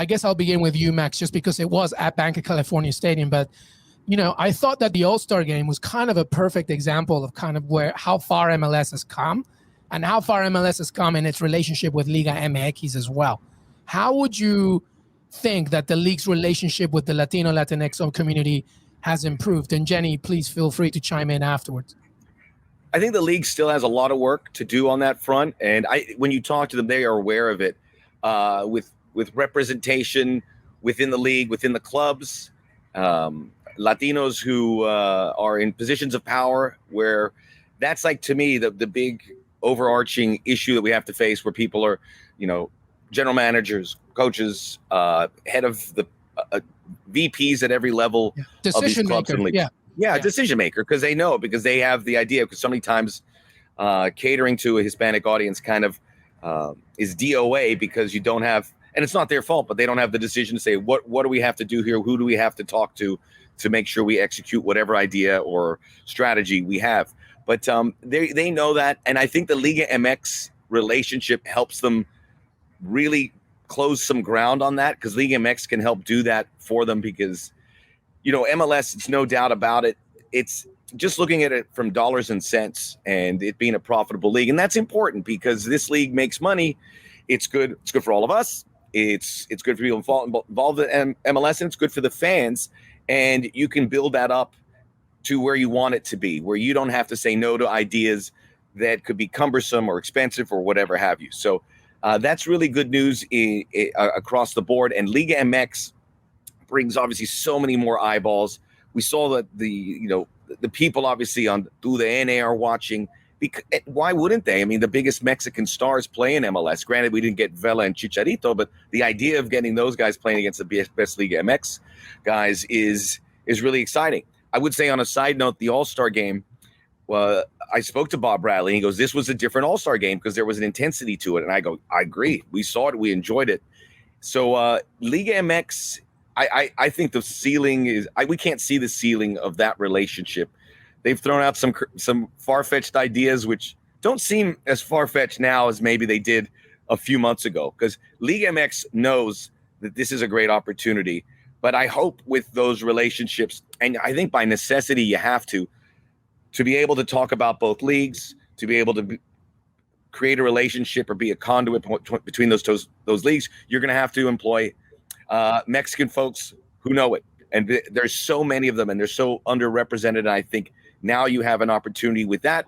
I guess I'll begin with you, Max, just because it was at Bank of California Stadium. But, I thought that the All-Star game was kind of a perfect example of kind of how far MLS has come and how far MLS has come in its relationship with Liga MX as well. How would you think that the league's relationship with the Latinx community has improved? And Jenny, please feel free to chime in afterwards. I think the league still has a lot of work to do on that front. And when you talk to them, they are aware of it with representation within the league, within the clubs, Latinos who are in positions of power, where that's like, to me, the big overarching issue that we have to face, where people are, general managers, coaches, head of the VPs at every level of these clubs and leagues. Yeah, decision maker, because they have the idea, because so many times catering to a Hispanic audience kind of is DOA, because you don't have, and it's not their fault, but they don't have the decision to say, what do we have to do here? Who do we have to talk to make sure we execute whatever idea or strategy we have? But they know that, and I think the Liga MX relationship helps them really close some ground on that, because Liga MX can help do that for them, because MLS, it's no doubt about it. It's just looking at it from dollars and cents, and it being a profitable league. And that's important, because this league makes money. It's good. It's good for all of us. It's good for people involved in MLS, and it's good for the fans. And you can build that up to where you want it to be, where you don't have to say no to ideas that could be cumbersome or expensive or whatever have you. So that's really good news across the board. And Liga MX brings obviously so many more eyeballs. We saw that the people obviously on TUDN are watching. Why wouldn't they? I mean, the biggest Mexican stars play in MLS. Granted, we didn't get Vela and Chicharito, but the idea of getting those guys playing against the best Liga MX guys is really exciting. I would say, on a side note, the All-Star game, I spoke to Bob Bradley, and he goes, this was a different All-Star game because there was an intensity to it. And I go, I agree. We saw it. We enjoyed it. So Liga MX, I think the ceiling is we can't see the ceiling of that relationship. They've thrown out some far-fetched ideas, which don't seem as far-fetched now as maybe they did a few months ago, because Liga MX knows that this is a great opportunity. But I hope with those relationships, and I think by necessity you have to be able to talk about both leagues, to be able to create a relationship or be a conduit between those leagues, you're going to have to employ Mexican folks who know it. And there's so many of them, and they're so underrepresented. And I think now you have an opportunity with that,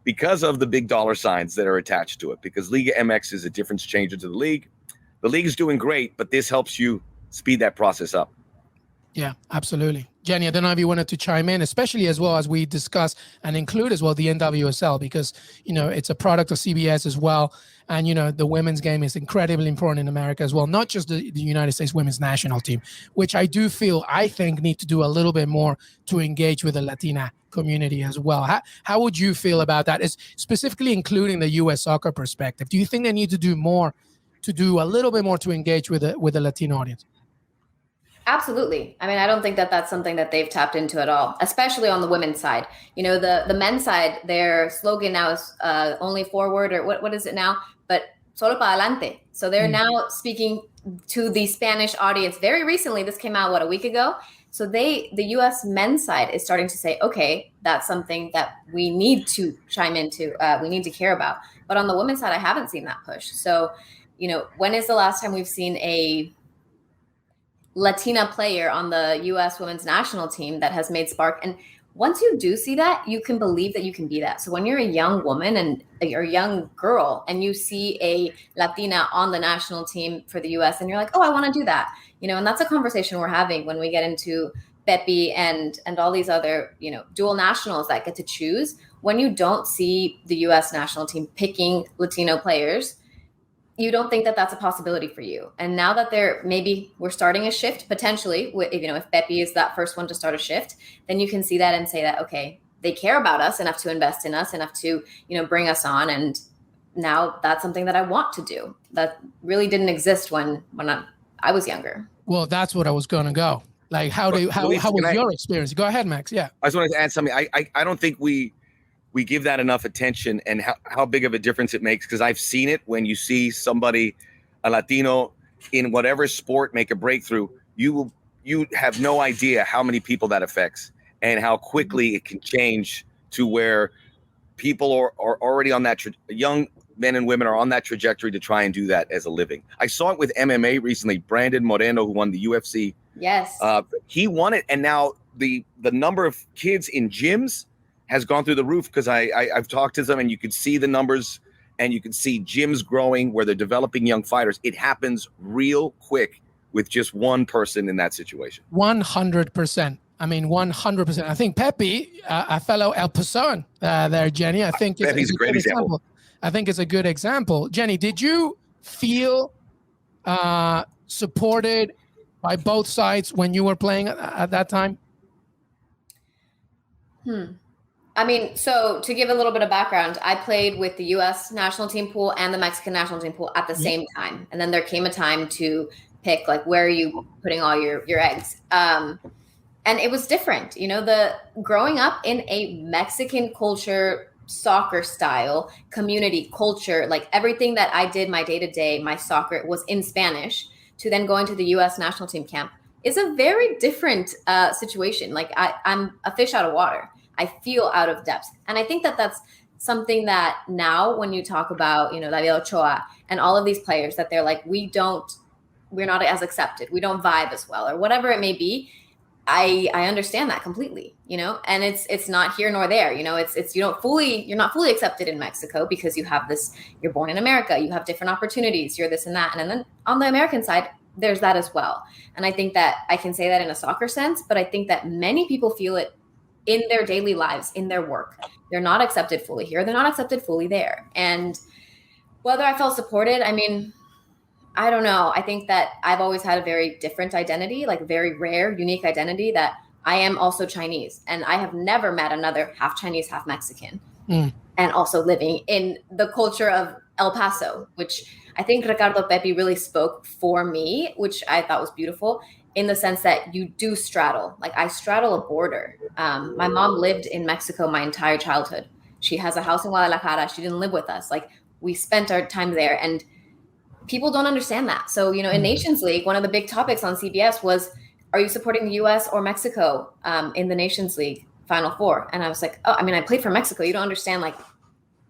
because of the big dollar signs that are attached to it, because Liga MX is a difference changer to the league. The league is doing great, but this helps you speed that process up. Yeah, absolutely. Jenny, I don't know if you wanted to chime in, especially as well as we discuss and include as well the NWSL, because, it's a product of CBS as well. And, the women's game is incredibly important in America as well, not just the United States women's national team, which I think need to do a little bit more to engage with the Latina community as well. How would you feel about that? Is specifically including the US soccer perspective. Do you think they need to do a little bit more to engage with the Latino audience? Absolutely. I mean, I don't think that that's something that they've tapped into at all, especially on the women's side. The men's side, their slogan now is only forward, or what is it now? But solo para adelante. So they're now speaking to the Spanish audience. Very recently, this came out, a week ago? So the U.S. men's side is starting to say, okay, that's something that we need to chime into. We need to care about. But on the women's side, I haven't seen that push. So, when is the last time we've seen a Latina player on the U.S. women's national team that has made spark? And once you do see that, you can believe that you can be that. So when you're a young woman and you're a young girl and you see a Latina on the national team for the U.S. and you're like, oh, I want to do that, and that's a conversation we're having when we get into Pepe and all these other, dual nationals that get to choose. When you don't see the U.S. national team picking Latino players, you don't think that that's a possibility for you. And now that we're starting a shift potentially, if Pepe is that first one to start a shift, then you can see that and say that, okay, they care about us enough to invest in us, enough to, bring us on. And now that's something that I want to do. That really didn't exist when I was younger. Well, that's what I was going to go. Like, how was your experience? Go ahead, Max. Yeah. I just wanted to add something. I don't think we give that enough attention, and how big of a difference it makes, because I've seen it when you see somebody, a Latino, in whatever sport make a breakthrough, you have no idea how many people that affects and how quickly it can change to where people are already on that young men and women are on that trajectory to try and do that as a living. I saw it with MMA recently. Brandon Moreno, who won the UFC, Yes, he won it, and now the number of kids in gyms has gone through the roof because I've talked to them, and you could see the numbers, and you can see gyms growing where they're developing young fighters. It happens real quick with just one person in that situation. 100%. I mean, 100%. I think Pepe, a fellow El Pason there, Jenny, I think Pepe's a great example. I think it's a good example. Jenny, did you feel supported by both sides when you were playing at that time? I mean, so to give a little bit of background, I played with the US national team pool and the Mexican national team pool at the same time. And then there came a time to pick, like, where are you putting all your eggs? And it was different, you know, the growing up in a Mexican culture, soccer style, community culture, like everything that I did my day-to-day, my soccer was in Spanish, to then going to the US national team camp is a very different situation. Like I'm a fish out of water. I feel out of depth. And I think that that's something that now when you talk about, you know, David Ochoa and all of these players, that they're like, we're not as accepted. We don't vibe as well, or whatever it may be. I understand that completely, you know, and it's not here nor there, you know, it's you're not fully accepted in Mexico because you have this, you're born in America, you have different opportunities, you're this and that. And then on the American side, there's that as well. And I think that I can say that in a soccer sense, but I think that many people feel it in their daily lives, in their work. They're not accepted fully here. They're not accepted fully there. And whether I felt supported, I mean, I don't know. I think that I've always had a very different identity, like very rare, unique identity, that I am also Chinese. And I have never met another half Chinese, half Mexican. And also living in the culture of El Paso, which I think Ricardo Pepi really spoke for me, which I thought was beautiful, in the sense that you do straddle. Like I straddle a border. My mom lived in Mexico my entire childhood. She has a house in Guadalajara. She didn't live with us. Like we spent our time there, and people don't understand that. So, you know, in Nations League, one of the big topics on CBS was, are you supporting the US or Mexico in the Nations League Final Four? And I was like, oh, I mean, I played for Mexico. You don't understand. Like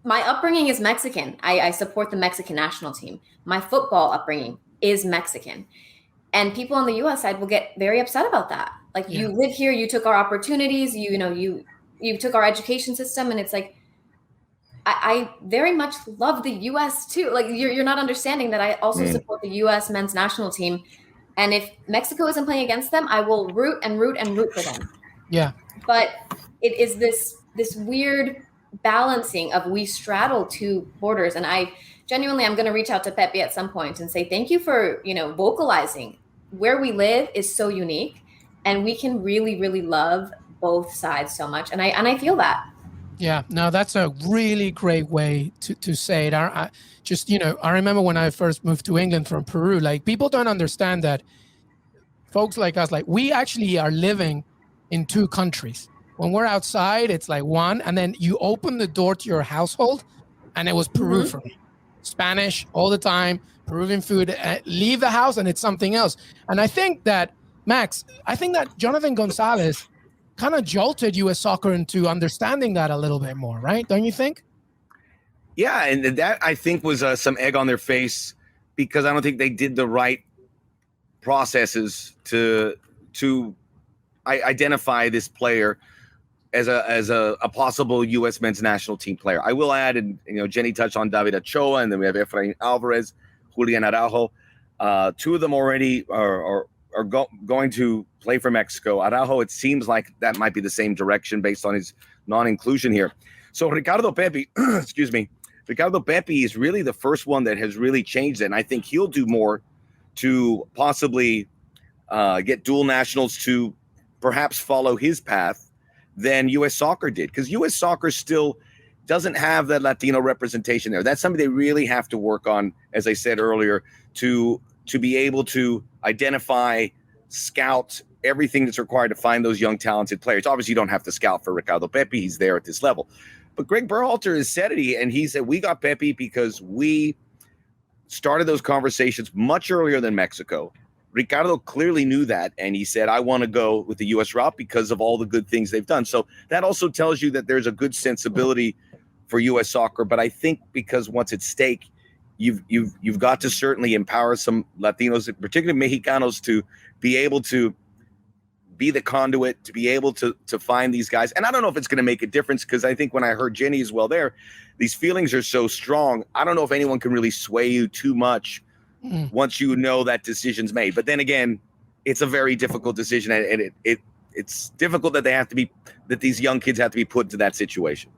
my upbringing is Mexican. I support the Mexican national team. My football upbringing is Mexican. And people on the US side will get very upset about that. Like you live here, you took our opportunities, you took our education system. And it's like, I very much love the US too. Like you're not understanding that I also support the US men's national team. And if Mexico isn't playing against them, I will root and root and root for them. Yeah. But it is this weird balancing of we straddle two borders. And I'm going to reach out to Pepe at some point and say, thank you for, you know, vocalizing where we live is so unique, and we can really, really love both sides so much. And I feel that. Yeah, no, that's a really great way to say it. I just, you know, I remember when I first moved to England from Peru, like people don't understand that folks like us, like we actually are living in two countries. When we're outside, it's like one, and then you open the door to your household, and it was Peru for me. Spanish all the time, Peruvian food, leave the house and it's something else. And I think that, Max, Jonathan Gonzalez kind of jolted US soccer into understanding that a little bit more, right? Don't you think? Yeah, and that I think was some egg on their face, because I don't think they did the right processes to identify this player as a possible U.S. men's national team player. I will add, and you know, Jenny touched on David Ochoa, and then we have Efrain Alvarez, Julian Araujo. Two of them already are going to play for Mexico. Araujo, it seems like that might be the same direction based on his non-inclusion here. So Ricardo Pepi, Ricardo Pepi is really the first one that has really changed it, and I think he'll do more to possibly get dual nationals to perhaps follow his path than U.S. Soccer did, because U.S. Soccer still doesn't have that Latino representation there. That's something they really have to work on, as I said earlier, to be able to identify, scout everything that's required to find those young, talented players. Obviously, you don't have to scout for Ricardo Pepi. He's there at this level. But Greg Berhalter has said it, and he said, we got Pepi because we started those conversations much earlier than Mexico. Ricardo clearly knew that, and he said, I want to go with the U.S. route because of all the good things they've done. So that also tells you that there's a good sensibility for U.S. soccer. But I think because once it's stake, you've got to certainly empower some Latinos, particularly Mexicanos, to be able to be the conduit, to be able to find these guys. And I don't know if it's going to make a difference, because I think when I heard Jenny as well there, these feelings are so strong. I don't know if anyone can really sway you too much once you know that decision's made. But then again, it's a very difficult decision, and it's difficult that these young kids have to be put into that situation.